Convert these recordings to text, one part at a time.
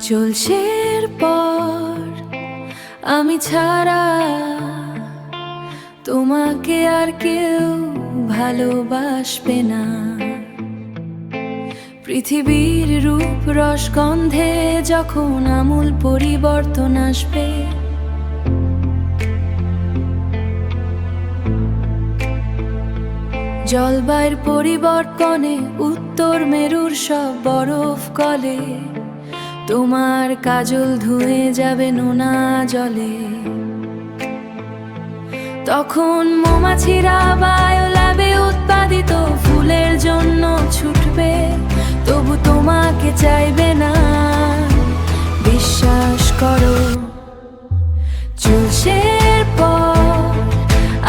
চলছের পর আমি ছাড়া তোমাকে আর কেউ ভালোবাসবে না। পৃথিবীর রূপ রস গন্ধে যখন আমূল পরিবর্তন আসবে, জলবায়ুর পরিবর্তনে উত্তর মেরুর সব বরফ গলে, তোমার কাজল ধুয়ে যাবে নোনা জলে। তখন মৌমাছিরা বায়োল্যাবে উৎপাদিত ফুলের জন্য ছুটবে, তবু তোমাকে চাইবে না। বিশ্বাস করো, চলছের পর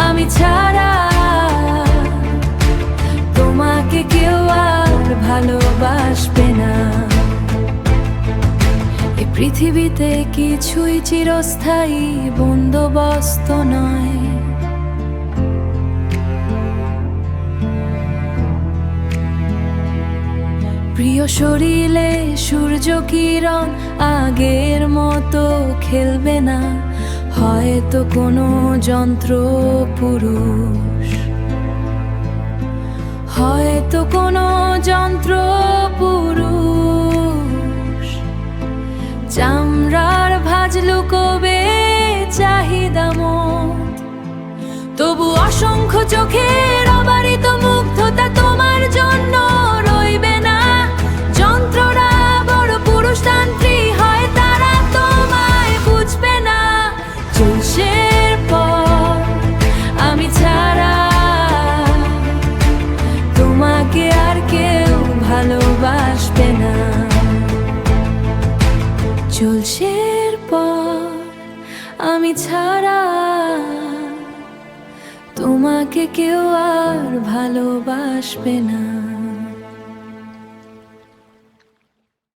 আমি ছাড়া তোমাকে কেউ আর ভালোবাসবে না। এই পৃথিবীতে কিছুই চিরস্থায়ী বন্দোবস্ত নয়। প্রিয় শরীরে সূর্য কিরণ আগের মতো খেলবে না, হয়তো কোনো যন্ত্র পুরুষ, হয়তো কোনো যন্ত্র পুরুষ চামড়ার ভাঁজ লুকোবে চাহিদা মত। তবু অসংখ্য চোখের অবারিত মুগ্ধতা তোমার জন্য রইবে না। যন্ত্ররা বড় পুরুষতান্ত্রিক হয়, তারা তোমায় বুঝবে না। চলছের পর আমি ছাড়া তোমাকে আর কেউ ভালোবাসবে না। চলছের পর আমি ছাড়া তোমাকে কেউ আর ভালোবাসবে না।